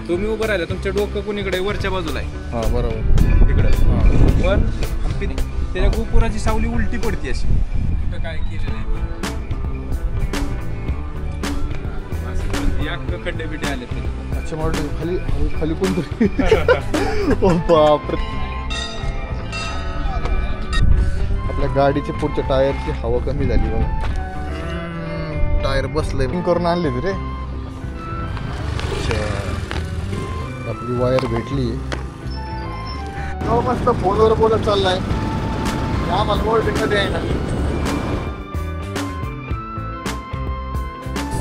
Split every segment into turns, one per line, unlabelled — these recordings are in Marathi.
तुम्ही उभं राहिला, तुमचं डोकं कोणीकडे वरच्या बाजूला आहे.
हा बरोबर
तिकडं. पण त्याच्या गोपुराची सावली उलटी पडते अशी. कुठं काय केलेलं आहे खड्डे बिड्डे आले तरी.
अच्छा मॉडेल खाली खाली कोणतरी. ओ बापरे. आपल्या गाडीच्या पुढच्या टायरची हवा कमी झाली बघा. टायर बसलंय करून आणले रे. आपली वायर भेटली. मस्त फोनवर बोलत चाललाय.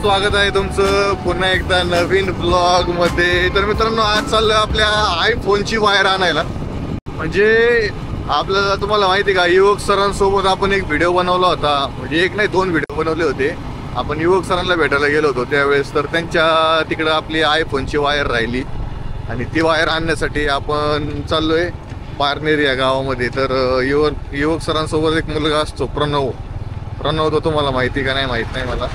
स्वागत आहे तुमचं पुन्हा एकदा नवीन ब्लॉग मध्ये. तर मित्रांनो, आज चाललोय आपल्या आयफोनची वायर आणायला. म्हणजे आपल्याला तुम्हाला माहिती का, युवक सरांसोबत आपण एक व्हिडिओ बनवला होता. म्हणजे एक नाही 2 व्हिडिओ बनवले होते. आपण युवक सरांना भेटायला गेलो होतो त्यावेळेस. तर त्यांच्या तिकडं आपली आयफोनची वायर राहिली आणि ती वायर आणण्यासाठी आपण चाललोय पारनेर या गावामध्ये. तर युवक सरांसोबत एक मुलगा असतो प्रणव तो तुम्हाला माहिती का नाही माहीत नाही मला.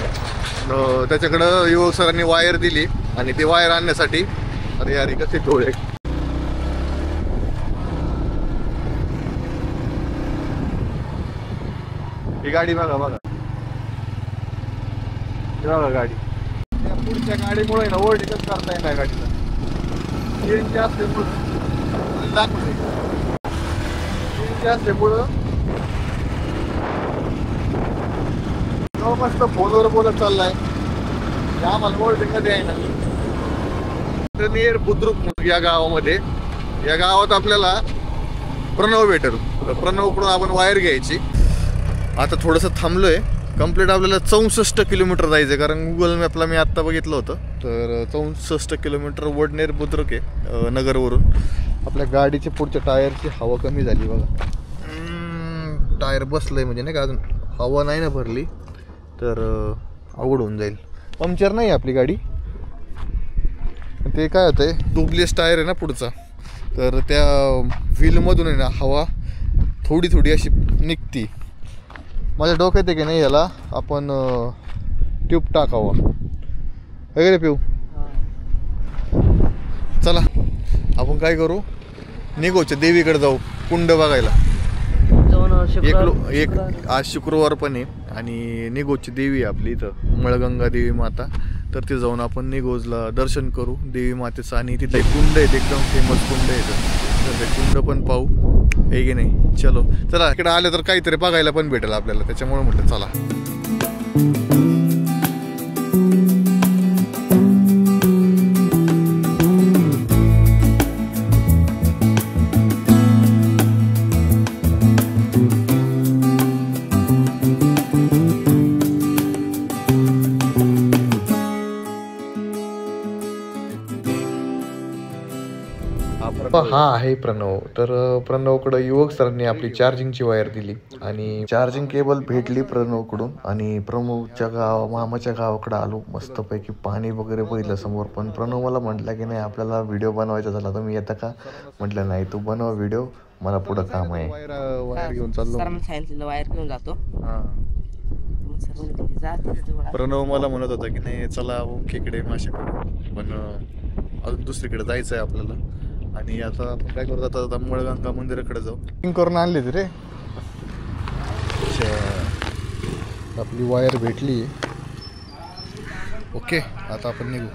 त्याच्याकडं युवक सरांनी वायर दिली आणि ती वायर आणण्यासाठी. अरे यार कसे डोळे. ही गाडी बघा बघा गाडी. त्या पुढच्या गाडीमुळे ना ओव्हरटेकच करता येणार गाडीला. मस्त फोनवर बोलत चाललाय. आम्हाला ओव्हरटेक आहे ना. नियर बुद्रुक या गावामध्ये. या गावात आपल्याला प्रणव भेटेल. प्रणवकडून आपण वायर घ्यायची. आता थोडंसं थांबलोय. कंप्लीट आपल्याला 64 किलोमीटर जायचं आहे. कारण गुगल मॅपला मी आत्ता बघितलं होतं. तर 64 किलोमीटर वडनेर बुद्रुक आहे नगरवरून. आपल्या गाडीच्या पुढच्या टायरची हवा कमी झाली बघा. टायर बसलंय म्हणजे नाही का, अजून हवा नाही ना भरली तर अवघड होऊन जाईल. पंक्चर नाही आपली गाडी. ते काय होतंय, ट्यूबलेस टायर आहे ना पुढचा. तर त्या व्हीलमधून आहे ना हवा थोडी अशी निघती. माझ्या डोक्यात आहे की नाही, याला आपण ट्यूब टाकावा वगैरे पिऊ. चला आपण काय करू, निघोच्या देवीकडे जाऊ कुंड बघायला. एक आज शुक्रवार पण आहे आणि निघोची देवी आहे आपली इथं, मळगंगा देवी माता. तर ते जाऊन आपण निघोजला दर्शन करू देवी मातेचं. आणि तिथं एक कुंड आहे, एकदम फेमस कुंड आहे. तर ते कुंड पण पाहू आहे की नाही. चला इकडे आलं तर काहीतरी बघायला पण भेटेल आपल्याला. त्याच्यामुळे म्हटलं चला. हा आहे प्रणव. तर प्रणवकडं युवक सरांनी आपली चार्जिंगची वायर दिली आणि चार्जिंग केबल भेटली प्रणवकडून. आणि प्रणवच्या मामाच्या गावाकडे आलो. मस्तपैकी पाणी वगैरे बघितलं समोर. पण प्रणव मला म्हटलं की नाही आपल्याला व्हिडिओ बनवायचा झाला तर मी येतं का. म्हटलं नाही तू बनव व्हिडिओ, मला पुढं काम आहे. वायर घेऊन चाललो.
वायर घेऊन जातो.
प्रणव मला म्हणत होता की नाही चला खेकडे मासे करू, पण अजून दुसरीकडे जायचं आहे आपल्याला. आणि आता आपण काय करतो, आता मळगंगा मंदिराकडे जाऊ. करून आणले रे. आपली वायर भेटली. ओके आता आपण निघू.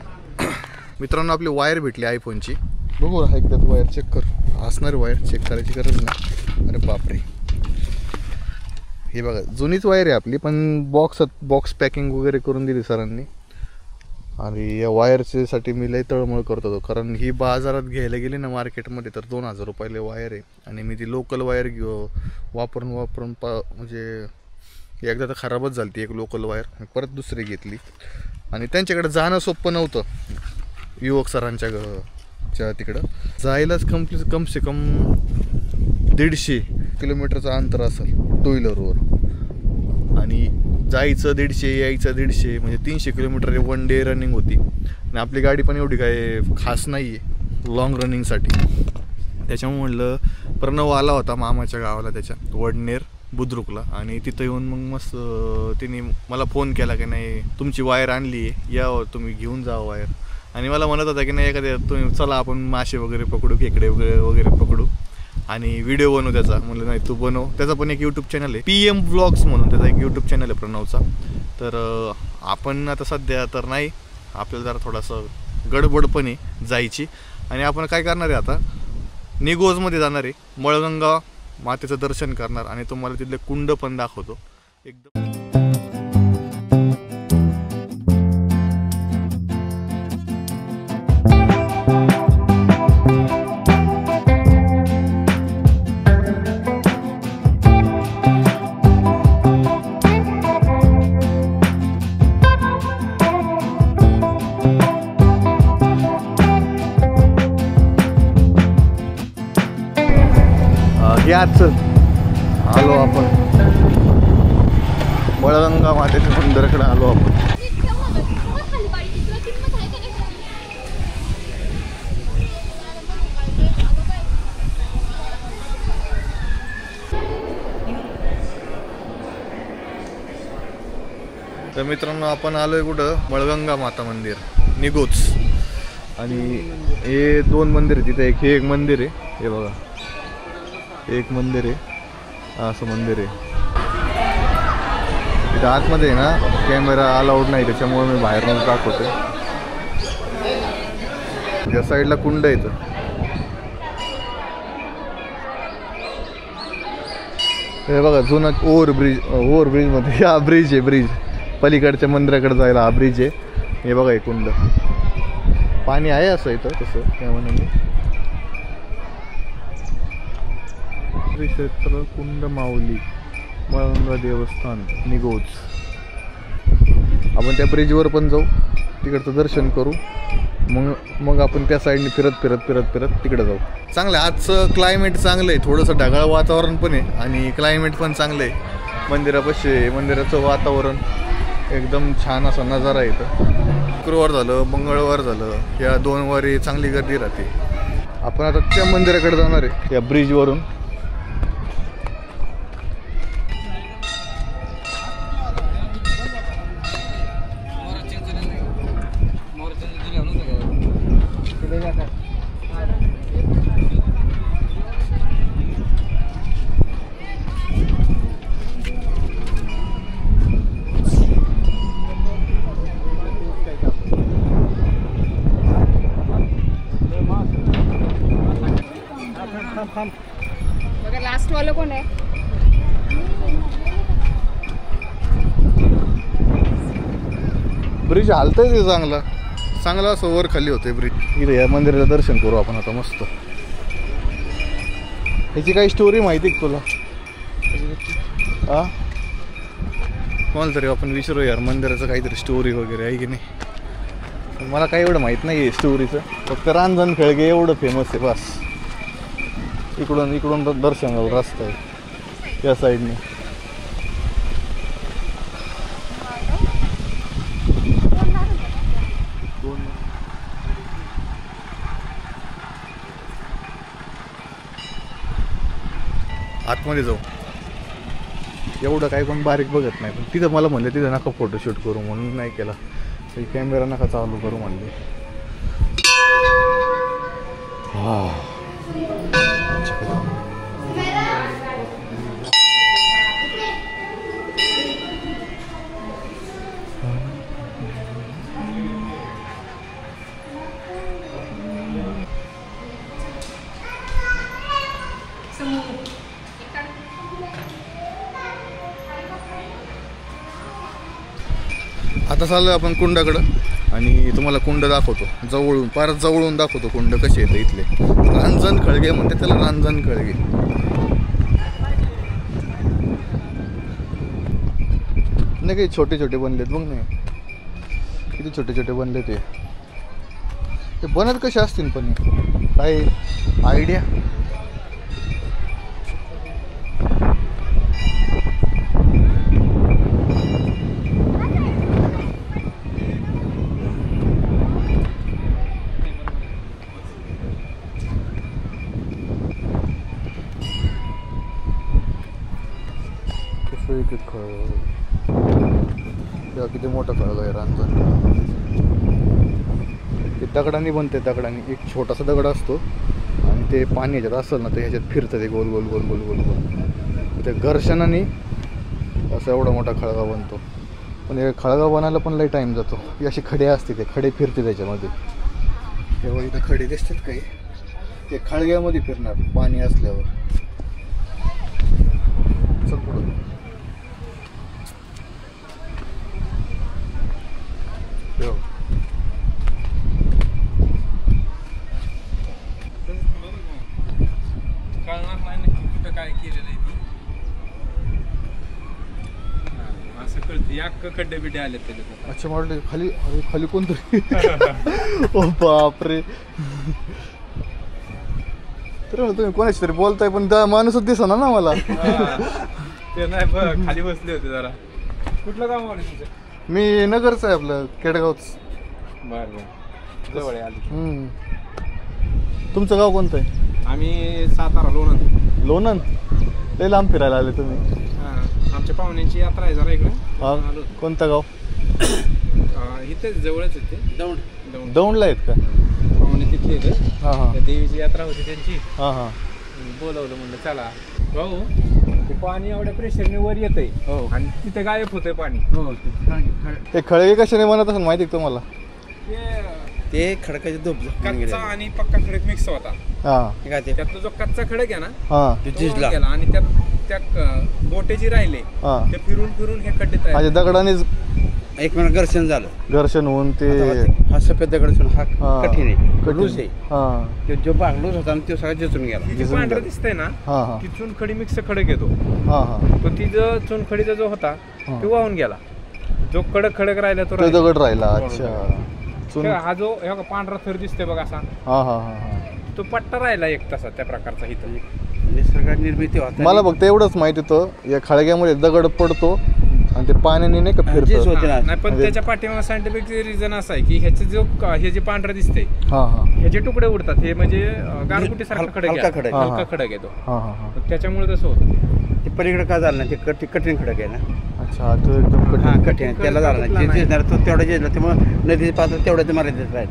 मित्रांनो आपली वायर भेटली आयफोनची. बघू एकदा वायर चेक कर. असणारी वायर चेक करायची गरज नाही. अरे बापरे, हे बघा जुनीच वायर आहे आपली, पण बॉक्स पॅकिंग वगैरे करून दिली सरांनी. आणि या वायरसाठी मी लई तळमळ करत होतो. कारण ही बाजारात घ्यायला गेली ना मार्केटमध्ये तर 2000 रुपयाला वायर आहे. आणि मी ती लोकल वायर वापरून म्हणजे एकदा तर खराबच झाली ती एक लोकल वायर. परत दुसरी घेतली. आणि त्यांच्याकडे जाणं सोपं नव्हतं. युवक सरांच्या तिकडं जायलाच कम से कम 150 किलोमीटरचं अंतर असेल 2 व्हीलरवर. आणि जायचं 150 यायचं 150 म्हणजे 300 किलोमीटर 1 डे रनिंग होती. आणि आपली गाडी पण एवढी काय खास नाही आहे लॉंग रनिंगसाठी. त्याच्यामुळे म्हटलं प्रणव आला होता मामाच्या गावाला त्याच्या वडनेर बुद्रुकला. आणि तिथं येऊन मग मस्त तिने मला फोन केला की नाही तुमची वायर आणली आहे, या तुम्ही घेऊन जा वायर. आणि मला म्हणत होता की नाही एखाद्या तुम्ही चला आपण मासे वगैरे पकडू, खेकडे वगैरे पकडू आणि व्हिडिओ बनवू त्याचा. म्हणलं नाही तू बनव. त्याचा पण एक यूट्यूब चॅनल आहे PM व्लॉग्स म्हणून, त्याचा एक यूट्यूब चॅनल आहे प्रणवचा. तर आपण आता सध्या तर नाही, आपल्याला जरा थोडासा गडबडपणे जायची आणि आपण काय करणार आहे आता निगोजमध्ये जाणार आहे, मळगंगा मातेचं दर्शन करणार आणि तुम्हाला तिथले कुंड पण दाखवतो एकदम. याच आलो आपण मळगंगा मातेच्या मंदिराकडे आलो आपण. तर मित्रांनो आपण आलोय कुठं, मळगंगा माता मंदिर निगोज. आणि हे 2 मंदिर आहे तिथे. हे एक मंदिर आहे, हे बघा एक मंदिर आहे, असं मंदिर आहे. इथं आतमध्ये आहे ना कॅमेरा अलाउड नाही, त्याच्यामुळे मी बाहेरून दाखवतो. या साईडला कुंड येतं. हे बघा जुना ओव्हरब्रिजमध्ये हा ब्रिज आहे, ब्रिज पलीकडच्या मंदिराकडे जायला हा ब्रिज आहे. हे बघा हे कुंड, पाणी आहे असं इथं तसं त्यामध्ये. श्री क्षेत्र कुंड माऊली मळगंगा देवस्थान निगोज. आपण त्या ब्रिजवर पण जाऊ, तिकडचं दर्शन करू, मग आपण त्या साईडने फिरत तिकडे जाऊ. चांगलं आहे आजचं क्लायमेट, चांगलं आहे, थोडंसं ढगाळ वातावरण पण आहे आणि क्लायमेट पण चांगलं आहे. मंदिरापाशी मंदिराचं वातावरण एकदम छान असा नजारा येतं. शुक्रवार झालं, मंगळवार झालं, या 2 वारी चांगली गर्दी राहते. आपण आता त्या मंदिराकडे जाणार आहे या ब्रिजवरून.
बघा लास्ट वाला कोण आहे?
ब्रिज हालतंय ते चांगला असं वर खाली होतंय ब्रिज. इथे या मंदिराचं दर्शन करू आपण आता मस्त. ह्याची काही स्टोरी माहिती आहे तुला? कोणाला तरी आपण विचारू यार, मंदिराचं काहीतरी स्टोरी वगैरे आहे की नाही. मला काही एवढं माहीत नाही आहे स्टोरीचं, फक्त रांजण खळगे एवढं फेमस आहे बस. इकडून दर्शनाला रस्ता आहे त्या साईडने. आतमध्ये जाऊ, एवढं काही पण बारीक बघत नाही. पण तिथं मला म्हणले तिथं नका फोटोशूट करू म्हणून नाही केला. कॅमेरा नका चालू करू म्हणले. आता चाललो आपण कुंडाकडं आणि तुम्हाला कुंड दाखवतो जवळून, फारच जवळून दाखवतो कुंड कसे येतं इथले. रांजण खळगे म्हणते त्याला, रांजण खळगे. नाही काही छोटे छोटे बनलेत बघ नाही, किती छोटे छोटे बनले ते बनत कसे असतील पण काय आयडिया. किती मोठा खळगा आहे रांजण. ते दगडांनी बनते. दगडांनी एक छोटासा दगड असतो आणि ते पाणी ह्याच्यात असेल ना तर ह्याच्यात फिरतं ते गोल गोल गोल गोल गोल गोल. ते घर्षणाने असा एवढा मोठा खळगा बनतो. पण हे खळगा बनायला पण लई टाईम जातो. ही अशी खडे असते, ते खडे फिरते त्याच्यामध्ये. तेव्हा इथं खडे दिसतात काही, ते खळग्यामध्ये फिरणार पाणी असल्यावर. चल पुढं.
कळणार नाही नक्की कुठं काय केलेलं आहे ते. असं कळतं या खड्डे बिड्डे आले त्याच्यात.
अच्छा म्हटलं खाली, अरे खाली कोणतरी. ओ बापरे. तर तुम्ही कोणाशी तरी बोलताय पण त्या माणूसच दिसना ना मला.
ते नाही बघ खाली बसले होते जरा. कुठलं गाव आहे तुझं?
मी नगरचं आहे आपलं, केडगावच.
बरं बरं जवळ आहे आली.
तुमचं गाव कोणतं आहे?
आम्ही सातारा लोणंद.
लोणंद. लय लांब फिरायला आले तुम्ही.
आमच्या पाहुण्यांची यात्रा आहे जरा इकडे.
हा, कोणतं गाव?
इथे जवळच आहे ते. दौंड.
दौंडला आहेत का?
पाहुणे तिथले येते.
हां हां
त्या देवीची यात्रा होती त्यांची.
हां हां.
बोलवलं म्हणलं चला. भाऊ ते पाणी एवढ्या प्रेशरने वर येतंय.
हो.
आणि तिथे गायब होतंय पाणी.
हो
ते खळगे कशाने बनत असेल माहिती आहे का तुम्हाला?
ते खडकाचे धूप
कच्चा आणि पक्का खडक मिक्स होता.
हां
काय ते
त्यातला जो कच्चा खडक आहे ना
हां
ते
तो
झिजला.
गेला आणि त्या बोटे जी राहिले
हां.
ते फिरून फिरून हे खड्डे तयार
म्हणजे दगडानेच
एक मिनिट घर्षण झालं.
घर्षण होऊन ते.
हा सफेद दगड असून हा
हा.
कठीण आहे, लूज आहे.
हां
तो जो बागलूज होता आणि तो सगळा जिजून गेला.
हे जे
दिसून
पांढरं
गेलं.
दिसतंय ना
हां हां
ती चुनखडी मिक्स खडक येतो.
हां हां.
तो ती जो चुनखडीचा जो होता
हा.
तो वाहून गेला. जो कडक राहिला तो
तो
राहिला.
दगड राहिला. अच्छा. चुन.
हा जो हे बघा पांढरा थर दिसतोय बघा असा,
हां हां हां हां.
तो पट्टा राहिला एक तसा त्या प्रकारचा इथं.
निसर्गात निर्मिती होता.
मला फक्त एवढंच माहिती होतं या खळग्यामध्ये दगड पडतो आणि ते पाण्याने नाही का
झीज
फिरतं.
होते ना.
नाही पण
म्हणजे-
त्याच्या पाठीमागे सायंटिफिक रिझन असं आहे की ह्याचे जो हे जे पांढरं दिसतंय
हां हां
ह्याचे तुकडे उडतात. हे म्हणजे गारकुटी सारखा
हलका
खडक आहे.
खडक.
हलका
हा.
खडक येतो.
हां हां हां.
त्याच्यामुळे तसं होतं ते.
ते पलीकडे का झालं ना ते कठीण खडक आहे ना.
अच्छा, तो एकदम
हा
कठीण.
कठीण आहे. त्याला झालं ना जे झिजणार तो तेवढा झिजला, त्यामुळे नदीचे पात्र तेवढ्या मर्यादित राहील.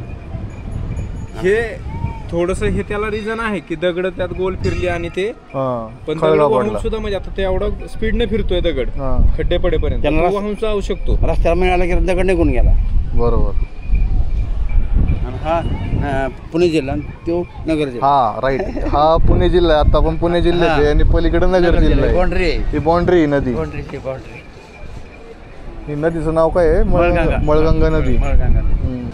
हे थोडस हे त्याला रिझन आहे की दगड त्यात गोल फिरली आणि ते
हां.
पण दगड
खळगा
वाहून
पडला.
सुद्धा म्हणजे आता ते एवढं स्पीडने फिरतोय दगड
हां.
खड्डे पडेपर्यंत
त्याला
तो
रस-
वाहून जाऊ शकतो.
रस्त्याला मिळाला की दगड निघून गेला.
बरोबर.
आणि हा पुणे जिल्हा आणि तो नगर जिल्हा.
हा राईट. हा पुणे जिल्हा आहे. आता आपण पुणे जिल्ह्यात आहे आणि पलीकडे नगर जिल्हा आहे.
बाउंड्री आहे.
ही बाउंड्री नदी.
बाउंड्रीची बाउंड्री.
ही नदीचं नाव काय आहे?
मळगंगा.
मळगंगा नदी.
मळगंगा.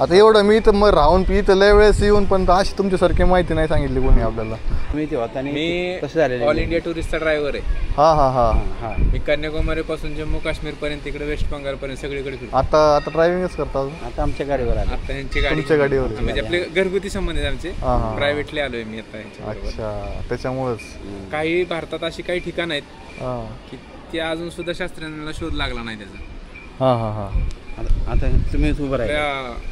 आता एवढं मी तर मग राहून इथं लय वेळेस येऊन पण अशी तुमच्यासारखी माहिती नाही सांगितली कोणी आपल्याला.
मी ते होता आणि
मी
तसं झालेलं
ऑल इंडिया टुरिस्टचा ड्रायव्हर आहे.
हा हा हा.
हा.
मी कन्याकुमारी पासून जम्मू काश्मीर पर्यंत तिकडे वेस्ट बंगाल पर्यंत सगळीकडे फिरतो.
आता ड्रायव्हिंगच करता अजून?
आता आमच्या गाडीवर आले.
आता यांची गाडी
तुमच्या गाडीवर आहे.
म्हणजे आपले घरगुती संबंध आहेत आमचे.
हा, हा.
प्रायव्हेटली आलोय मी आता यांच्याबरोबर.
अच्छा, त्याच्यामुळेच.
काही भारतात अशी काही ठिकाणं आहेत
हा
की ते अजून सुद्धा शास्त्रज्ञांना शोध लागला नाही त्याचा.
हा हा हा.
आता तुम्ही उभं राहा.
त्या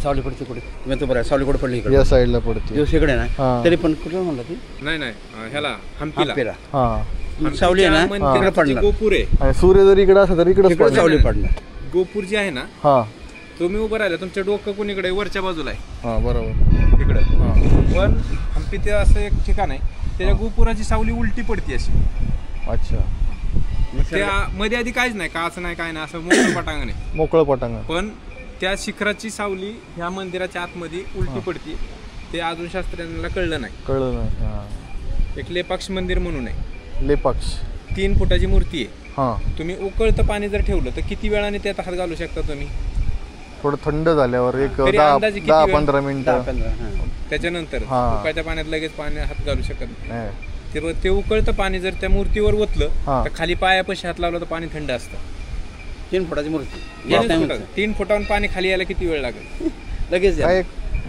सावलीकडे तिकडे तुम्ही उभं राहा. सावलीकडे पडली इकडे
या साईडला पडते.
दिवस इकडे ना.
हा.
तरी पण कुठं म्हणलं ती
नाही ह्याला हम्पीला
हंपीला.
हा.
सावली आहे ना
मंदिराचं
तिकडे
जे
पडणार.
गोपूर आहे,
आणि सूर्य जर इकडे असला तर इकडेच
इकडे
पडणार.
सावली पडणार.
गोपूर जे आहे ना
हा
तुम्ही उभं राहिला तुमच्या डोकं कोणीकडे वरच्या बाजूला आहे
हा बरोबर.
इकडं.
हा.
पण हम्पी ते असं एक ठिकाण आहे त्याच्या गोपुराची सावली उलटी पडते अशी.
अच्छा.
त्या मध्ये आधी काहीच नाही, काच नाही काय नाही, असं मोठं पटांगण आहे.
मोकळं पटांगण.
पण त्या शिखराची सावली ह्या मंदिराच्या आतमध्ये उलटी पडते. ते अजून शास्त्रज्ञांना कळलं नाही.
कळलं नाही. हा.
एक लेपाक्ष मंदिर म्हणून आहे.
लेपाक्ष.
3 फुटाची मूर्ती आहे.
हा.
तुम्ही उकळतं पाणी जर ठेवलं तर किती वेळाने त्यात हात घालू शकता तुम्ही?
थोडं थंड झाल्यावर एक
तरी अंदाजे किती
10-15
10-15
मिनिटं.
त्याच्यानंतर
हा.
उकळत्या पाण्यात लगेच पाणी हात घालू शकत नाही.
नाही.
ते उकळतं पाणी जर त्या मूर्तीवर ओतलं
हा.
तर खाली पायापाशी हात लावला तर पाणी थंड असतं.
3 फुटाची मूर्ती.
3 फुटावरून पाणी खाली यायला किती वेळ लागेल?
लगेच
काय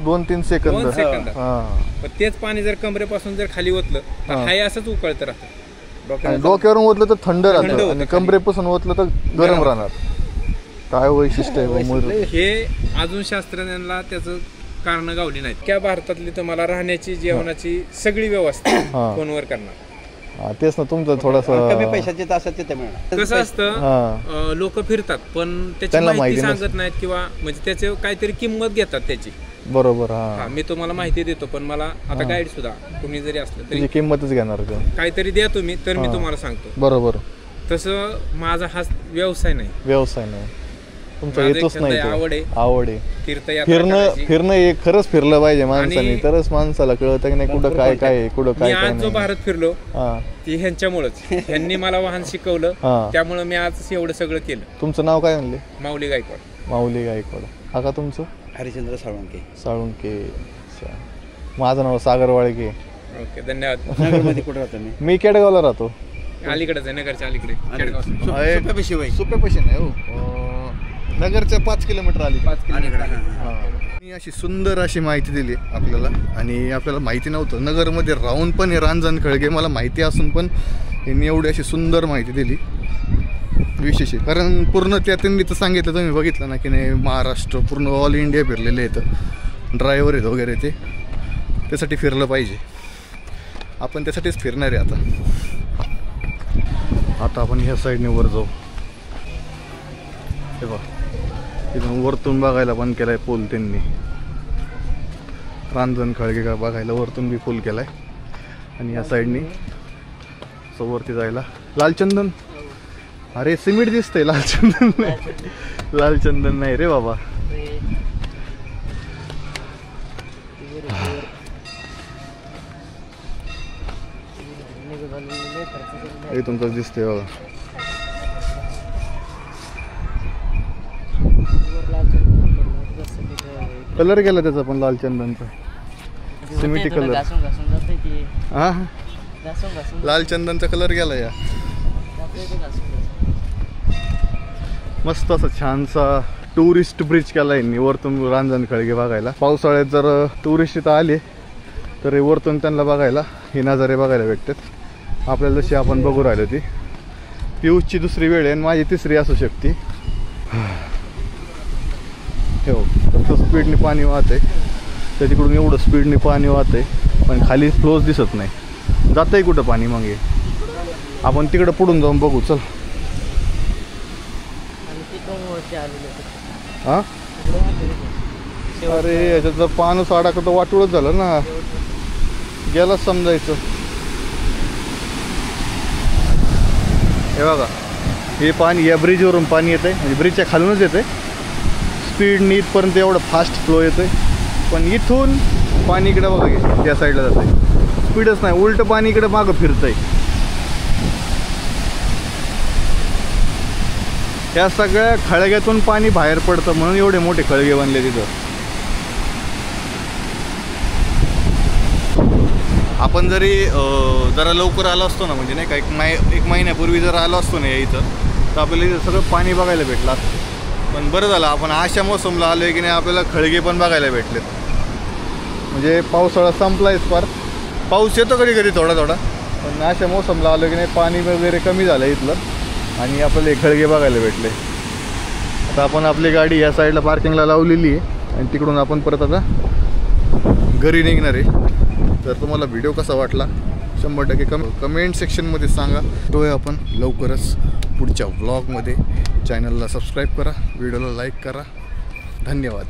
2-3 सेकंद.
2 सेकंद.
हा.
पण तेच पाणी जर कमरेपासून जर खाली ओतलं तर
हा.
हाय असंच उकळतं राहतं.
आणि डोक्यावरून ओतलं तर थंड राहतं
होतं
आणि
खाली.
कमरेपासून ओतलं तर गरम राहणार. काय वैशिष्ट्य आहे बा मयूर.
हे अजून शास्त्रज्ञांना त्याचं कारण गावली नाहीत. त्या भारतातली तुम्हाला राहण्याची जेवणाची सगळी व्यवस्था
हा.
फोनवर करणार.
हा, तेच ना तुमचं थोडंसं
कमी पैशाचे तासाचे ते मिळणार.
कसं असतं
हा
लोक फिरतात पण त्याची
त्यांना
माहिती
माहिती
सांगत नाहीत किंवा म्हणजे त्याचे काहीतरी किंमत घेतात त्याची.
बरोबर.
हा,
हा
मी तुम्हाला माहिती देतो पण मला आता गाईड सुद्धा तुम्ही जरी असलं तरी
त्याची किंमतच घेणार का?
काहीतरी द्या तुम्ही तर मी तुम्हाला सांगतो.
बरोबर.
तसं माझा हा व्यवसाय नाही,
व्यवसाय नाही तुमचा,
माझं
येतोच
एक
नाही
छंद आहे,
तो.
आवड आहे.
आवड आहे.
तीर्थयात्रा करायची.
फिरणं हे खरंच फिरलं पाहिजे माणसाने,
आणि-
तरच माणसाला कळतं की नाही कुठं काय काय आहे, कुठं
मी
काय
आज
काय
जो
नाही.
भारत फिरलो
हा
ती ह्यांच्यामुळेच. ह्यांनी मला वाहन शिकवलं
हा.
त्यामुळे मी आज एवढं सगळं केलं.
तुमचं नाव काय म्हणले?
माऊली गायकवाड.
माऊली गायकवाड. हा का तुमचं?
हरिश्चंद्र साळुंके.
साळुंके. अच्छा. माझं नाव सागर वाळके.
ओके, धन्यवाद.
नगरमध्ये कुठं राहतो मी?
मी केडगावला राहतो.
अलीकडेच आहे, नगरच्या अलीकडे. केडगाव.
सोप्यापाशी होय.
सोप्यापाशी नाही हो, नगरच्या 5 किलोमीटर आली.
5 किलोमीटर.
मी अशी सुंदर अशी माहिती दिली आपल्याला, आणि आपल्याला माहिती नव्हतं नगरमध्ये राहून पण हे रांजण खळगे मला माहिती असून पण त्यांनी एवढी अशी सुंदर माहिती दिली. विशेष आहे कारण पूर्ण त्यांनी तर सांगितलं, तुम्ही बघितलं ना की नाही, महाराष्ट्र पूर्ण ऑल इंडिया फिरलेले आहेत, ड्रायव्हर आहेत वगैरे, ते त्यासाठी फिरलं पाहिजे. आपण त्यासाठीच फिरणार आहे आता आपण ह्या साईडने वर जाऊ. हे बघ तिथून वरतून बघायला पण केलाय पूल त्यांनी, रांजण खळगे का बघायला वरतून बी पूल केलाय. आणि या साईडनी वरती जायला लालचंदन. अरे सिमेंट दिसतंय, लालचंदन नाही, लालचंदन नाही रे बाबा. हे तुमचं दिसतंय बघा. कलर गेला त्याचा पण लालचंदनचा, सिमेंटी कलर. हा लालचंदनचा कलर गेला या. मस्त असं छानसा टुरिस्ट ब्रिज केला यांनी वरतून रांजण खळगे बघायला. पावसाळ्यात जर टुरिस्ट इथं आले तर हे वरतून त्यांना बघायला हे नजारे बघायला भेटतात. आपल्याला जशी आपण बघू राहिलो ती. पियुषची दुसरी वेळ आहे आणि माझी तिसरी असू शकते. हे कसं स्पीडने पाणी वाहत आहे, त्या तिकडून एवढं स्पीडने पाणी वाहत आहे पण खाली फ्लोच दिसत नाही. जात आहे कुठं पाणी मग हे? आपण तिकडं पुढून जाऊन बघू चल. हा अरे याच्यात जर पाणच अडकलं तर वाटूळच झालं ना, गेलाच समजायचं. हे बघा हे पाणी या ब्रिजवरून पाणी येतं आहे, म्हणजे ब्रिजच्या खालूनच येतं आहे. स्पीडनी इथपर्यंत एवढं फास्ट फ्लो येतो आहे, पण इथून पाणी इकडे बघा की त्या साईडला जातं आहे. स्पीडच नाही, उलटं पाणी इकडे मागं फिरतं आहे. या सगळ्या खळग्यातून पाणी बाहेर पडतं म्हणून एवढे मोठे खळगे बनले तिथं. आपण जरी जरा लवकर आलो असतो ना, म्हणजे नाही का एक महिन्यापूर्वी जर आलो असतो ना इथं, तर आपल्याला इथं सगळं पाणी बघायला भेटलं असतं. पण बरं झालं आपण अशा मोसमला आलो आहे की नाही, आपल्याला खळगे पण बघायला भेटलेत. म्हणजे पावसाळा संपलायच फार, पाऊस येतो कधी कधी थोडा थोडा, पण अशा मोसमला आलो की नाही पाणी वगैरे कमी झालं इथलं आणि आपल्याला हे खळगे बघायला भेटले. आता आपण आपली गाडी या साईडला पार्किंगला लावलेली आहे आणि तिकडून आपण परत आता घरी निघणार आहे. तर तुम्हाला व्हिडिओ कसा वाटला 100% कमेंट सेक्शनमध्ये सांगा. तो आपण लवकरच पुढच्या व्लॉगमध्ये. चॅनलला सबस्क्राईब करा, व्हिडिओला लाईक करा. धन्यवाद.